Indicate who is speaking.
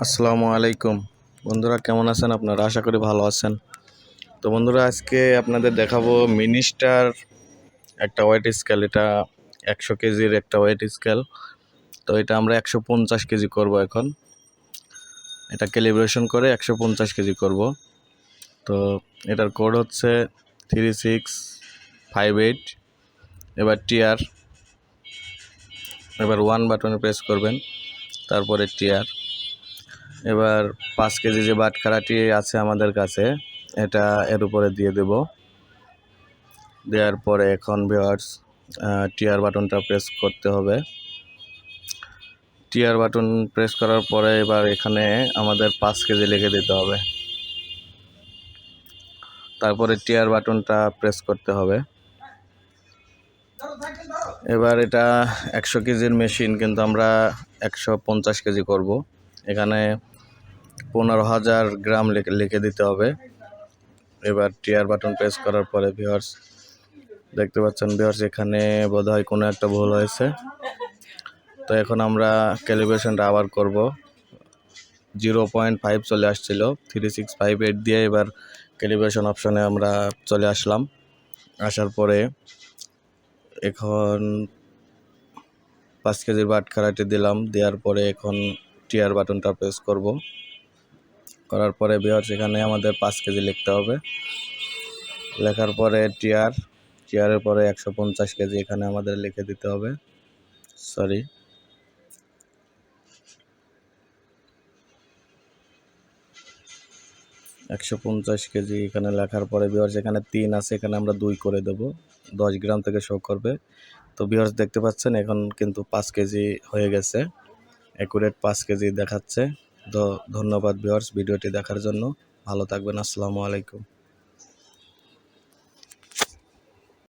Speaker 1: আসসালামু আলাইকুম বন্ধুরা, কেমন আছেন আপনারা? আশা করি ভালো আছেন। তো বন্ধুরা, আজকে আপনাদের দেখাবো মিনিস্টার একটা ওয়েট স্কেল। এটা 100 কেজির একটা ওয়েট স্কেল। তো এটা আমরা 150 কেজি করব। এখন এটা ক্যালিব্রেশন করে 150 কেজি করব। তো এটার কোড হচ্ছে 3658। এবার টিআর, এবার 1 বাটনে প্রেস করবেন, তারপরে টিআর। এবার 5 কেজি যে বাটখারাটি আছে আমাদের কাছে, এটা এর উপরে দিয়ে দেব। দেওয়ার পরে এখন ভিউয়ার্স টিআর বাটনটা প্রেস করতে হবে। টিআর বাটন প্রেস করার পরে এবার এখানে আমাদের 5 কেজি লিখে দিতে হবে। তারপরে টিআর বাটনটা প্রেস করতে হবে। এবার এটা 100 কেজির মেশিন, কিন্তু আমরা 150 কেজি করব। এখানে 15,000 গ্রাম লিখে দিতে হবে। এবার টিআর বাটন প্রেস করার পরে ভিউয়ার্স দেখতে পাচ্ছেন, ভিউয়ার্স এখানে বোধহয় কোনো একটা ভুল হয়েছে। তো এখন আমরা ক্যালিব্রেশনটা আবার করব। 0.5 চলে আসছিল, 3658 দিয়ে এবার ক্যালিব্রেশন অপশনে আমরা চলে আসলাম। আসার পরে এখন 5 কেজির বাটখারাটি দিলাম। দেওয়ার পরে এখন টিআর বাটনটা প্রেস করব। করার পরে ভিউয়ার্স এখানে আমাদের 5 কেজি লিখতে হবে। লেখার পরে টিআরের পরে 150 কেজি এখানে আমাদের লিখে দিতে হবে। 150 কেজি এখানে লেখার পরে ভিউয়ার্স এখানে 3 আছে, এখানে আমরা 2 করে দেব। 10 গ্রাম থেকে শো করবে। তো ভিউয়ার্স দেখতে পাচ্ছেন এখন কিন্তু 5 কেজি হয়ে গেছে, অ্যাকুরেট 5 কেজি দেখাচ্ছে। তো ধন্যবাদ ভিউয়ার্স ভিডিওটি দেখার জন্য। ভালো থাকবেন। আসসালামু আলাইকুম।